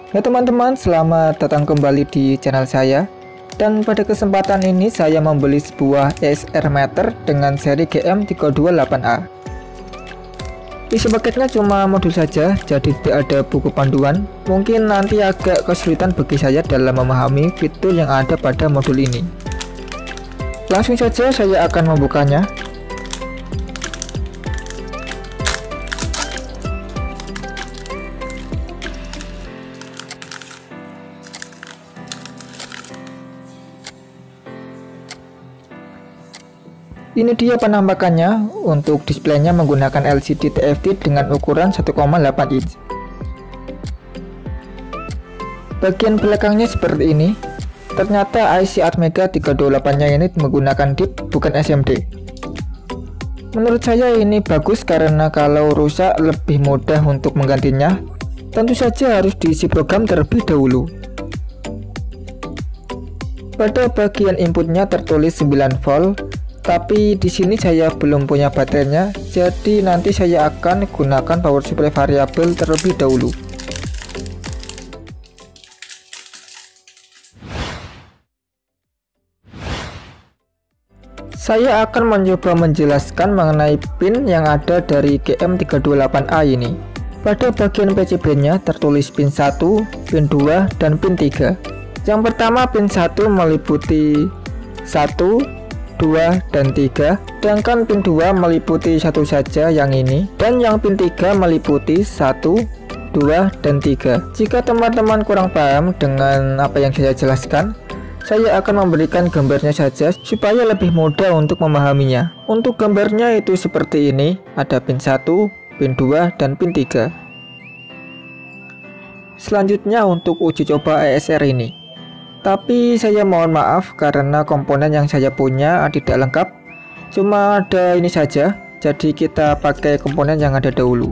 Hai teman-teman, selamat datang kembali di channel saya. Dan pada kesempatan ini saya membeli sebuah ESR meter dengan seri GM328A. Isi paketnya cuma modul saja, jadi tidak ada buku panduan. Mungkin nanti agak kesulitan bagi saya dalam memahami fitur yang ada pada modul ini. Langsung saja saya akan membukanya. Ini dia penampakannya. Untuk displaynya menggunakan LCD TFT dengan ukuran 1,8 inch. Bagian belakangnya seperti ini. Ternyata IC Atmega 328 nya ini menggunakan DIP bukan SMD. Menurut saya ini bagus karena kalau rusak lebih mudah untuk menggantinya. Tentu saja harus diisi program terlebih dahulu. Pada bagian inputnya tertulis 9 volt. Tapi di sini saya belum punya baterainya, jadi nanti saya akan gunakan power supply variabel terlebih dahulu. Saya akan mencoba menjelaskan mengenai pin yang ada dari GM328A ini. Pada bagian PCB-nya tertulis pin 1, pin 2, dan pin 3. Yang pertama pin 1 meliputi 1, 2, dan 3, sedangkan pin 2 meliputi satu saja yang ini, dan yang pin 3 meliputi 1, 2, dan 3. Jika teman-teman kurang paham dengan apa yang saya jelaskan, saya akan memberikan gambarnya saja supaya lebih mudah untuk memahaminya. Untuk gambarnya itu seperti ini, ada pin 1, pin 2, dan pin 3. Selanjutnya untuk uji coba ESR ini. Tapi saya mohon maaf karena komponen yang saya punya tidak lengkap, cuma ada ini saja, jadi kita pakai komponen yang ada dahulu.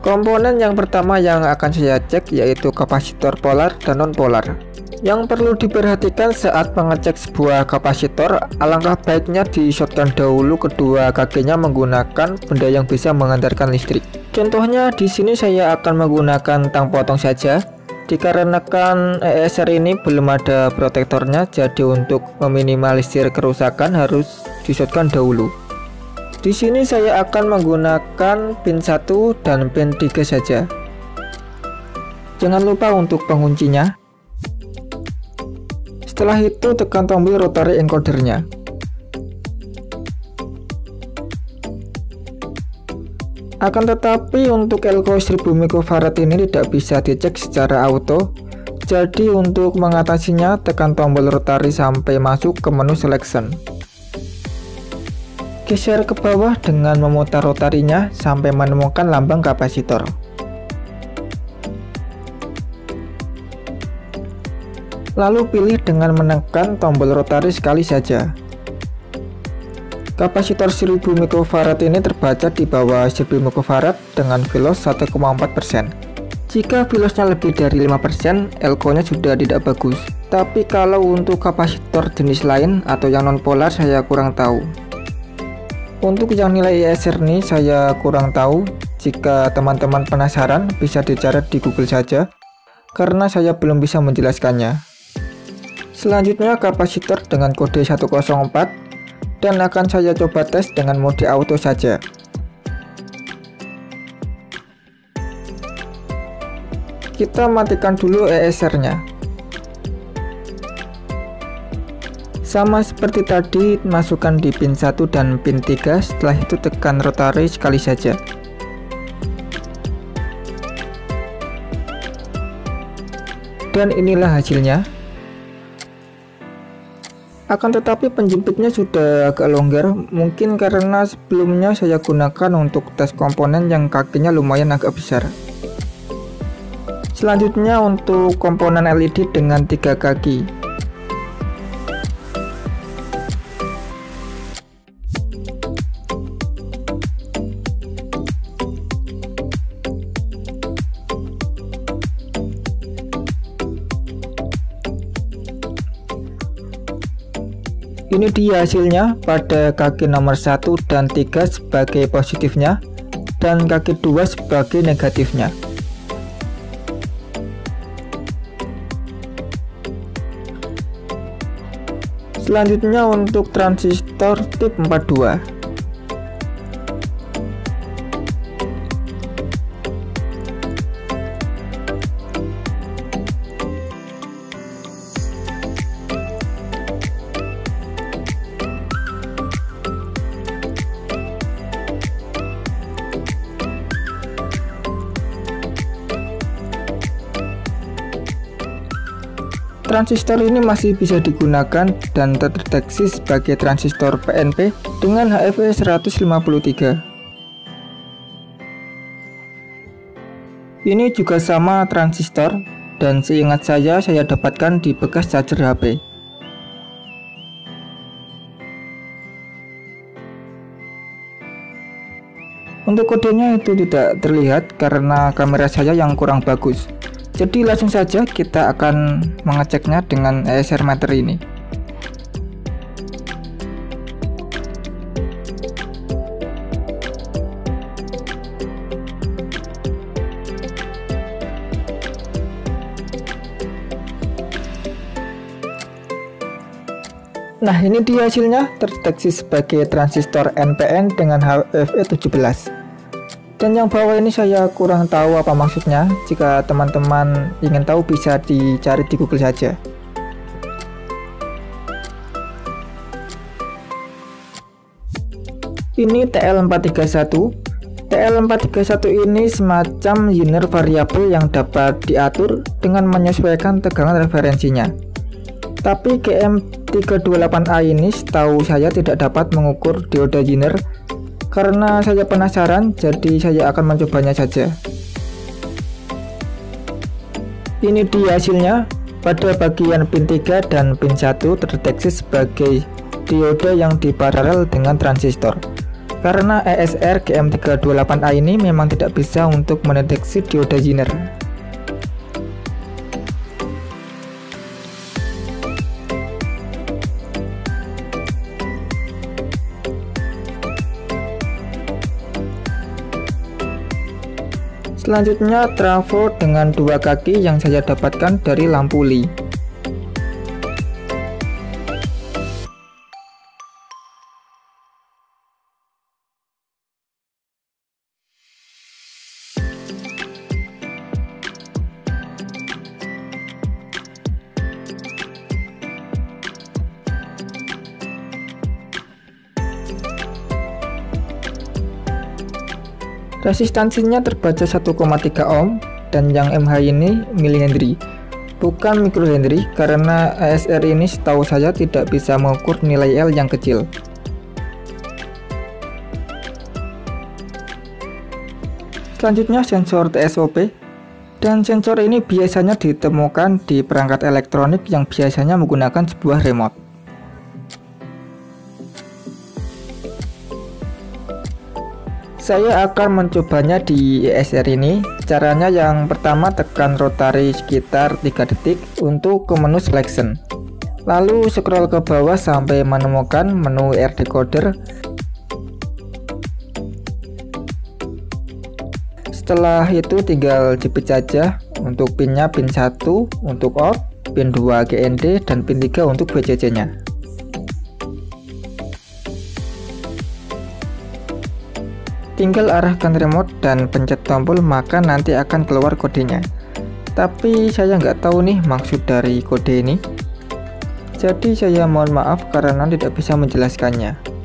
Komponen yang pertama yang akan saya cek yaitu kapasitor polar dan non polar. Yang perlu diperhatikan saat mengecek sebuah kapasitor, alangkah baiknya di shortkan dahulu kedua kakinya menggunakan benda yang bisa mengantarkan listrik. Contohnya di sini saya akan menggunakan tang potong saja, dikarenakan ESR ini belum ada protektornya, jadi untuk meminimalisir kerusakan harus di shortkan dahulu. Di sini saya akan menggunakan pin 1 dan pin 3 saja. Jangan lupa untuk penguncinya. Setelah itu tekan tombol rotary encodernya. Akan tetapi untuk elko 1000 mikrofarad ini tidak bisa dicek secara auto. Jadi untuk mengatasinya tekan tombol rotary sampai masuk ke menu selection. Geser ke bawah dengan memutar rotarinya sampai menemukan lambang kapasitor. Lalu pilih dengan menekan tombol rotary sekali saja. Kapasitor 1000 mikrofarad ini terbaca di bawah 1000 mikrofarad dengan velos 1,4%. Jika velosnya lebih dari 5%, elko-nya sudah tidak bagus. Tapi kalau untuk kapasitor jenis lain atau yang non polar saya kurang tahu. Untuk yang nilai ESR ini saya kurang tahu. Jika teman-teman penasaran bisa dicari di Google saja, karena saya belum bisa menjelaskannya. Selanjutnya kapasitor dengan kode 104 dan akan saya coba tes dengan mode auto saja. Kita matikan dulu ESR-nya. Sama seperti tadi, masukkan di pin 1 dan pin 3, setelah itu tekan rotary sekali saja. Dan inilah hasilnya. Akan tetapi penjepitnya sudah agak longgar, mungkin karena sebelumnya saya gunakan untuk tes komponen yang kakinya lumayan agak besar. Selanjutnya untuk komponen LED dengan 3 kaki. Ini dia hasilnya pada kaki nomor 1 dan 3 sebagai positifnya, dan kaki 2 sebagai negatifnya. Selanjutnya untuk transistor tip 42. Transistor ini masih bisa digunakan dan terdeteksi sebagai transistor PNP dengan HFE 153. Ini juga sama transistor dan seingat saya dapatkan di bekas charger HP. Untuk kodenya itu tidak terlihat karena kamera saya yang kurang bagus. Jadi langsung saja kita akan mengeceknya dengan ESR meter ini. Nah, ini dia hasilnya, terdeteksi sebagai transistor NPN dengan HFE 17. Dan yang bawah ini saya kurang tahu apa maksudnya. Jika teman-teman ingin tahu bisa dicari di Google saja. Ini TL431. TL431 ini semacam Zener variabel yang dapat diatur dengan menyesuaikan tegangan referensinya. Tapi GM328A ini setahu saya tidak dapat mengukur dioda Zener. Karena saya penasaran, jadi saya akan mencobanya saja. Ini dia hasilnya. Pada bagian pin 3 dan pin 1 terdeteksi sebagai dioda yang diparalel dengan transistor. Karena ESR GM328A ini memang tidak bisa untuk mendeteksi dioda Zener. Selanjutnya trafo dengan 2 kaki yang saya dapatkan dari lampu Li. Resistansinya terbaca 1,3 ohm dan yang mH ini milihenry, bukan mikrohenry, karena ESR ini setahu saya tidak bisa mengukur nilai L yang kecil. Selanjutnya sensor TSOP, dan sensor ini biasanya ditemukan di perangkat elektronik yang biasanya menggunakan sebuah remote. Saya akan mencobanya di ESR ini. Caranya yang pertama tekan rotary sekitar 3 detik untuk ke menu selection. Lalu scroll ke bawah sampai menemukan menu R decoder. Setelah itu tinggal jepit saja. Untuk pinnya pin 1 untuk out, pin 2 GND, dan pin 3 untuk VCC nya. Tinggal arahkan remote dan pencet tombol, maka nanti akan keluar kodenya. Tapi saya nggak tahu nih maksud dari kode ini. Jadi saya mohon maaf karena tidak bisa menjelaskannya.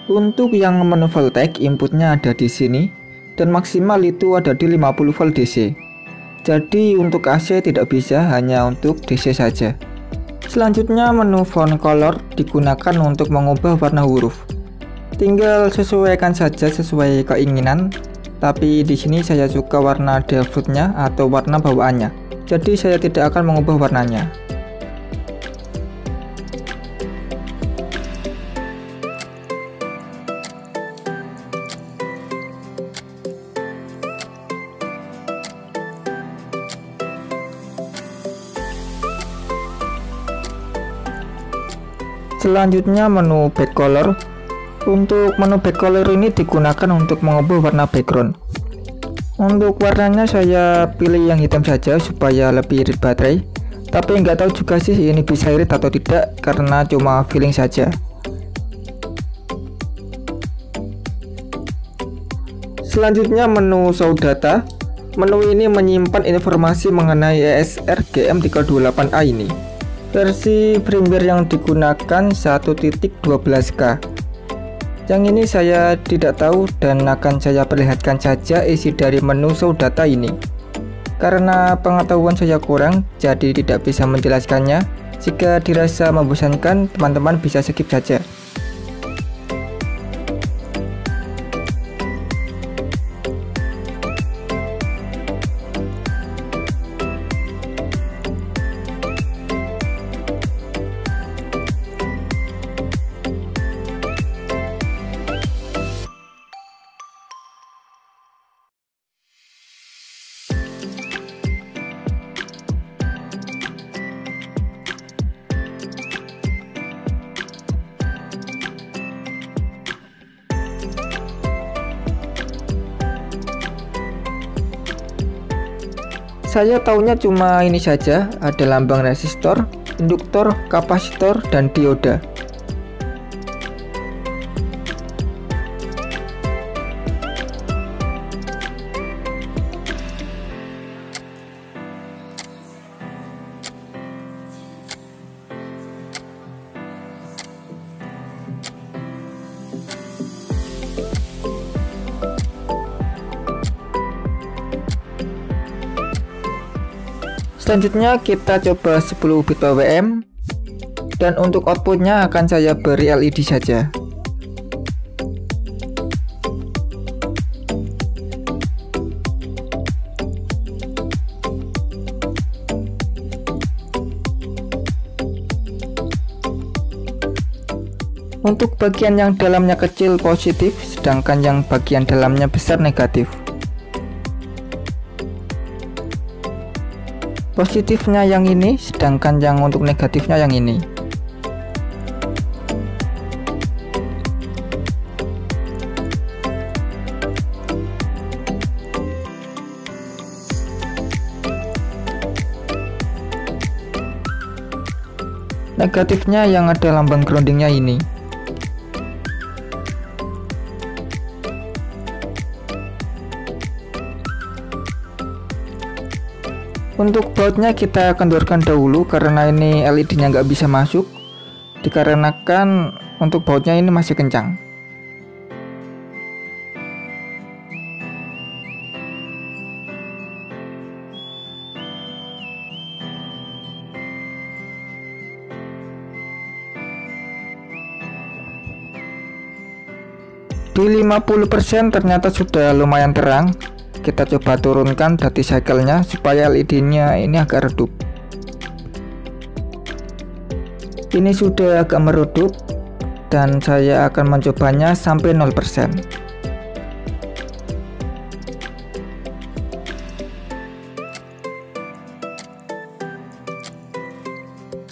Untuk yang menu voltage, inputnya ada di sini dan maksimal itu ada di 50 volt DC. Jadi untuk AC tidak bisa, hanya untuk DC saja. Selanjutnya menu font color digunakan untuk mengubah warna huruf. Tinggal sesuaikan saja sesuai keinginan. Tapi di sini saya suka warna defaultnya atau warna bawaannya. Jadi saya tidak akan mengubah warnanya. Selanjutnya menu back color. Untuk menu back color ini digunakan untuk mengubah warna background. Untuk warnanya saya pilih yang hitam saja supaya lebih irit baterai. Tapi nggak tahu juga sih ini bisa irit atau tidak karena cuma feeling saja. Selanjutnya menu show data. Menu ini menyimpan informasi mengenai ESR GM328A ini. Versi firmware yang digunakan 1.12K. Yang ini saya tidak tahu dan akan saya perlihatkan saja isi dari menu show data ini. Karena pengetahuan saya kurang, jadi tidak bisa menjelaskannya. Jika dirasa membosankan, teman-teman bisa skip saja. Saya taunya cuma ini saja, ada lambang resistor, induktor, kapasitor, dan dioda. Selanjutnya kita coba 10 bit PWM, dan untuk outputnya akan saya beri LED saja. Untuk bagian yang dalamnya kecil positif, sedangkan yang bagian dalamnya besar negatif. Positifnya yang ini, sedangkan yang untuk negatifnya yang ini. Negatifnya yang ada lambang groundingnya ini. Untuk bautnya kita kendorkan dahulu karena ini LED-nya nggak bisa masuk, dikarenakan untuk bautnya ini masih kencang. Di 50% ternyata sudah lumayan terang. Kita coba turunkan dati cycle-nya supaya LED-nya ini agak redup. Ini sudah agak meredup dan saya akan mencobanya sampai 0%.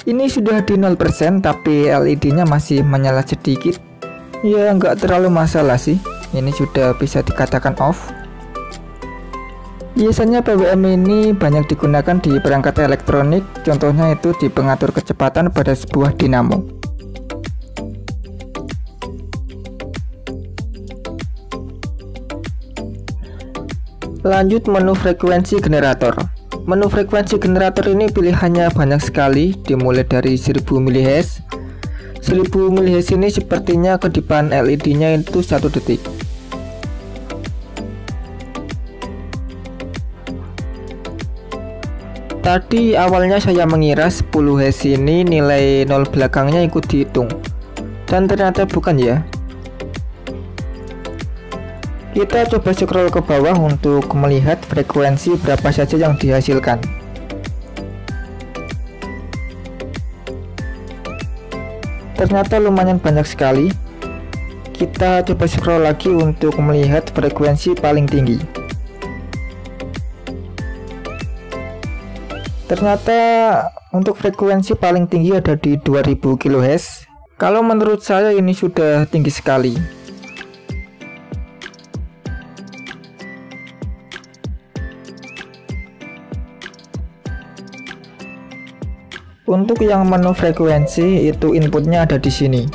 Ini sudah di 0% tapi LED-nya masih menyala sedikit. Ya nggak terlalu masalah sih. Ini sudah bisa dikatakan off. Biasanya PWM ini banyak digunakan di perangkat elektronik, contohnya itu di pengatur kecepatan pada sebuah dinamo. Lanjut menu frekuensi generator. Menu frekuensi generator ini pilihannya banyak sekali, dimulai dari 1000 mHz. 1000 mHz ini sepertinya kedipan LED-nya itu 1 detik. Tadi awalnya saya mengira 10 hash ini nilai 0 belakangnya ikut dihitung, dan ternyata bukan ya. Kita coba scroll ke bawah untuk melihat frekuensi berapa saja yang dihasilkan. Ternyata lumayan banyak sekali. Kita coba scroll lagi untuk melihat frekuensi paling tinggi. Ternyata untuk frekuensi paling tinggi ada di 2000 kHz. Kalau menurut saya ini sudah tinggi sekali. Untuk yang menu frekuensi itu inputnya ada di sini.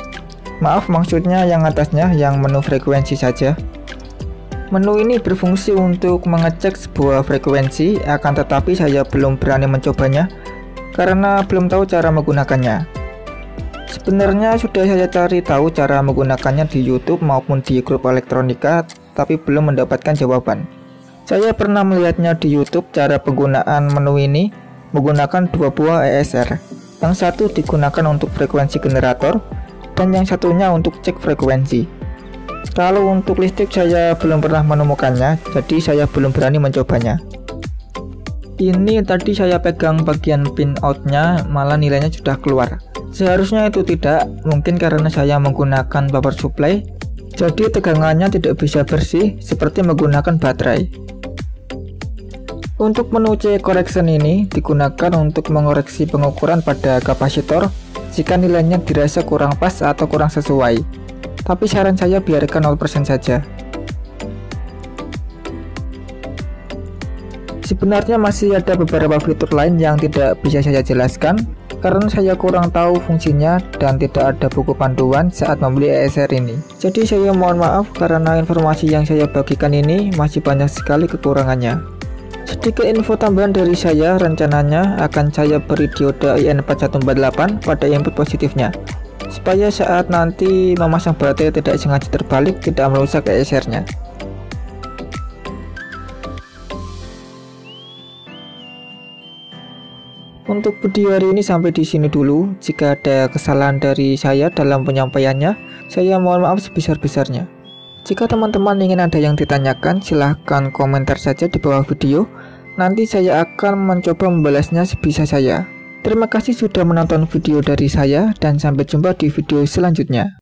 Maaf, maksudnya yang atasnya, yang menu frekuensi saja. Menu ini berfungsi untuk mengecek sebuah frekuensi, akan tetapi saya belum berani mencobanya karena belum tahu cara menggunakannya. Sebenarnya sudah saya cari tahu cara menggunakannya di YouTube maupun di grup elektronika, tapi belum mendapatkan jawaban. Saya pernah melihatnya di YouTube cara penggunaan menu ini menggunakan dua buah ESR. Yang satu digunakan untuk frekuensi generator dan yang satunya untuk cek frekuensi. Kalau untuk listrik saya belum pernah menemukannya, jadi saya belum berani mencobanya. Ini tadi saya pegang bagian pin outnya, malah nilainya sudah keluar. Seharusnya itu tidak, mungkin karena saya menggunakan power supply, jadi tegangannya tidak bisa bersih seperti menggunakan baterai. Untuk menu C correction ini digunakan untuk mengoreksi pengukuran pada kapasitor jika nilainya dirasa kurang pas atau kurang sesuai. Tapi saran saya biarkan 0% saja. Sebenarnya masih ada beberapa fitur lain yang tidak bisa saya jelaskan karena saya kurang tahu fungsinya dan tidak ada buku panduan saat membeli ESR ini. Jadi saya mohon maaf karena informasi yang saya bagikan ini masih banyak sekali kekurangannya. Sedikit info tambahan dari saya, rencananya akan saya beri diode IN4148 pada input positifnya, supaya saat nanti memasang baterai tidak sengaja terbalik, tidak merusak ESR-nya. Untuk video hari ini sampai di sini dulu. Jika ada kesalahan dari saya dalam penyampaiannya, saya mohon maaf sebesar-besarnya. Jika teman-teman ingin ada yang ditanyakan, silahkan komentar saja di bawah video. Nanti saya akan mencoba membalasnya sebisa saya. Terima kasih sudah menonton video dari saya dan sampai jumpa di video selanjutnya.